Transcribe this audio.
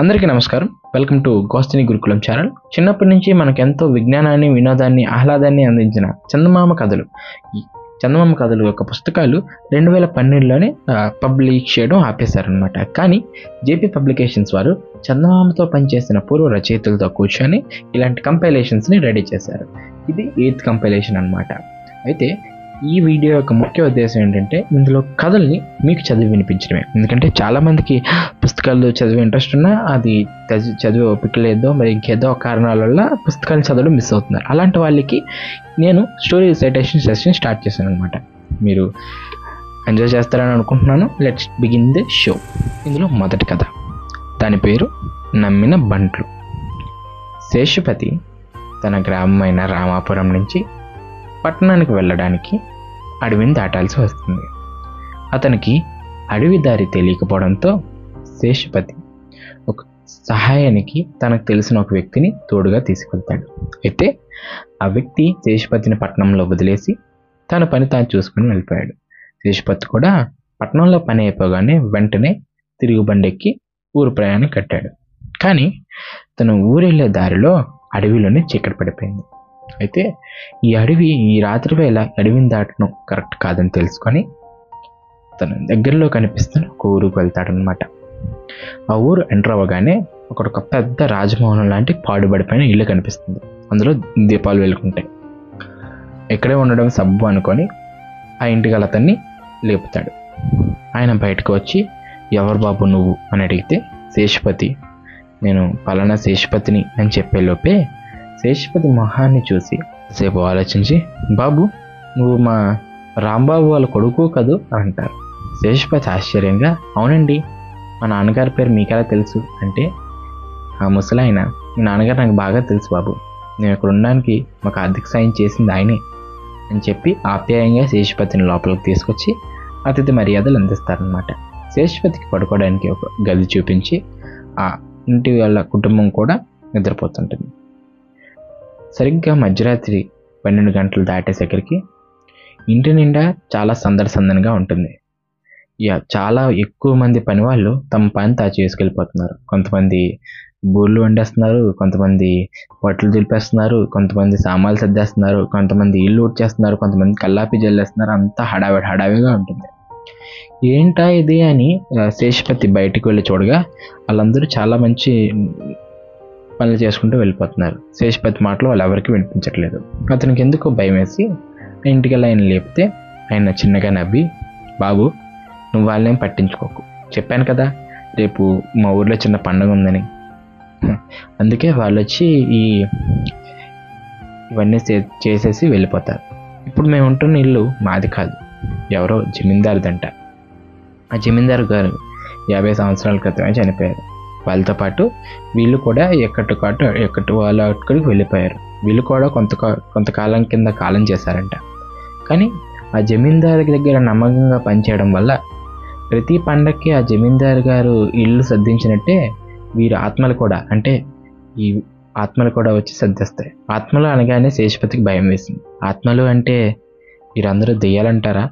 అందరికీ నమస్కారం. Welcome to Gosthani గురుకులం ఛానల్. చిన్నప్పటి నుంచి మనకెంతో విజ్ఞానాన్ని, వినోదాన్ని, ఆహ్లాదాన్ని అందించిన చందమామ కథలు. ఈ చందమామ కథలు యొక్క పుస్తకాలు 2012లోనే పబ్లిష్ చేయడం ఆపేశారనమాట. కానీ జేపీ పబ్లికేషన్స్ వారు చందమామతో పనిచేసిన పూర్వ రచయితలతో కూర్చొని ఇలాంటి కంపైలేషన్స్ని రెడీ చేశారు. ఇది 8th కంపైలేషన్ అనమాట. అయితే ఈ వీడియో యొక్క ముఖ్య ఉద్దేశం ఏంటంటే ఇందులో కథల్ని మీకు చదివి వినిపించడమే. ఎందుకంటే చాలామందికి పుస్తకాలు చదివే ఇంట్రెస్ట్ ఉన్నా అది చదివే ఓపిక లేదో మరి ఇంకేదో కారణాల వల్ల పుస్తకాలు చదవడం మిస్ అవుతున్నారు. అలాంటి వాళ్ళకి నేను స్టోరీ రిసైటేషన్ సెషన్ స్టార్ట్ చేశాను అనమాట. మీరు ఎంజాయ్ చేస్తారని అనుకుంటున్నాను. Let's begin the show. ఇందులో మొదటి కథ, దాని పేరు నమ్మిన బంట్లు. శేషుపతి తన గ్రామమైన రామాపురం నుంచి పట్టణానికి వెళ్ళడానికి అడవిని దాటాల్సి వస్తుంది. అతనికి అడవి దారి తెలియకపోవడంతో శేషుపతి ఒక సహాయానికి తనకు తెలిసిన ఒక వ్యక్తిని తోడుగా తీసుకెళ్తాడు. అయితే ఆ వ్యక్తి శేషుపతిని పట్టణంలో వదిలేసి తన పని తాను చూసుకుని వెళ్ళిపోయాడు. శేషుపతి కూడా పట్టణంలో పని అయిపోగానే వెంటనే తిరుగు బండెక్కి ఊరు ప్రయాణం కట్టాడు. కానీ తను ఊరెళ్ళే దారిలో అడవిలోనే చీకటి పడిపోయింది. అయితే ఈ రాత్రి వేళ అడవిని దాటడం కరెక్ట్ కాదని తెలుసుకొని తన దగ్గరలో కనిపిస్తున్న ఒక ఊరుకు వెళ్తాడనమాట. ఆ ఊరు ఎంటర్ అవ్వగానే ఒక పెద్ద రాజభవనం లాంటి పాడుబడిపోయిన ఇల్లు కనిపిస్తుంది. అందులో దీపాలు వెలుగుంటాయి. ఇక్కడే ఉండడం సబ్బు అనుకొని ఆ ఇంటి గల అతన్ని లేపుతాడు. ఆయన బయటకు వచ్చి, ఎవరు బాబు నువ్వు అని అడిగితే శేషుపతి, నేను పలానా శేషుపతిని అని చెప్పేలోపే శేషుపతి మొహాన్ని చూసి సేపు ఆలోచించి, బాబు నువ్వు మా రాంబాబు వాళ్ళ కొడుకు కదూ అంటారు. శేషుపతి ఆశ్చర్యంగా, అవునండి, మా నాన్నగారి పేరు మీకెలా తెలుసు అంటే, ఆ ముసలాయన, మీ నాన్నగారు నాకు బాగా తెలుసు బాబు, నేను ఇక్కడ ఉండడానికి మాకు ఆర్థిక సాయం చేసింది ఆయనే అని చెప్పి ఆప్యాయంగా శేషుపతిని లోపలికి తీసుకొచ్చి అతిథి మర్యాదలు అందిస్తారనమాట. శేషుపతికి పడుకోవడానికి ఒక గది చూపించి ఆ ఇంటి వాళ్ళ కుటుంబం కూడా నిద్రపోతుంటుంది. సరిగ్గా మధ్యరాత్రి 12 గంటలు దాటేసరికి ఇంటి నిండా చాలా సందడిగా ఉంటుంది. చాలా ఎక్కువ మంది పని వాళ్ళు తమ పని తా చేసుకెళ్ళిపోతున్నారు. కొంతమంది బూర్లు వండేస్తున్నారు, కొంతమంది బట్టలు దులిపేస్తున్నారు, కొంతమంది సామాన్లు సర్దేస్తున్నారు, కొంతమంది ఇల్లు ఊడ్చేస్తున్నారు, కొంతమంది కల్లాపి జల్లేస్తున్నారు. అంతా హడావిడిగా ఉంటుంది. ఏంటా ఇది అని శేషుపతి బయటికి వెళ్ళి చూడగా వాళ్ళందరూ చాలా మంచి పనులు చేసుకుంటూ వెళ్ళిపోతున్నారు. శేషుపతి మాటలు వాళ్ళు ఎవరికి వినిపించట్లేదు. అతనికి ఎందుకో భయం వేసి ఇంటికెళ్ళి ఆయన లేపితే ఆయన చిన్నగా నవ్వి, బాబు నువ్వు వాళ్ళేం పట్టించుకోకు, చెప్పాను కదా రేపు మా ఊర్లో చిన్న పండుగ ఉందని, అందుకే వాళ్ళు వచ్చి ఇవన్నీ చేసేసి వెళ్ళిపోతారు. ఇప్పుడు మేము ఉంటున్న ఇల్లు మాది కాదు, ఎవరో జమీందారుదంట. ఆ జమీందారు గారు 50 సంవత్సరాల క్రితమే చనిపోయారు. వాళ్ళతో పాటు వీళ్ళు కూడా వాళ్ళ అక్కడికి వెళ్ళిపోయారు. వీళ్ళు కూడా కొంతకాలం కింద కాలం చేశారంట. కానీ ఆ జమీందారు దగ్గర నమ్మకంగా పనిచేయడం వల్ల ప్రతి పండక్కి ఆ జమీందారు గారు ఇల్లు సర్దించినట్టే వీరు ఆత్మలు కూడా వచ్చి సర్దిస్తాయి. ఆత్మలు అనగానే శేషుపతికి భయం వేసింది. ఆత్మలు అంటే వీరందరూ దెయ్యాలంటారా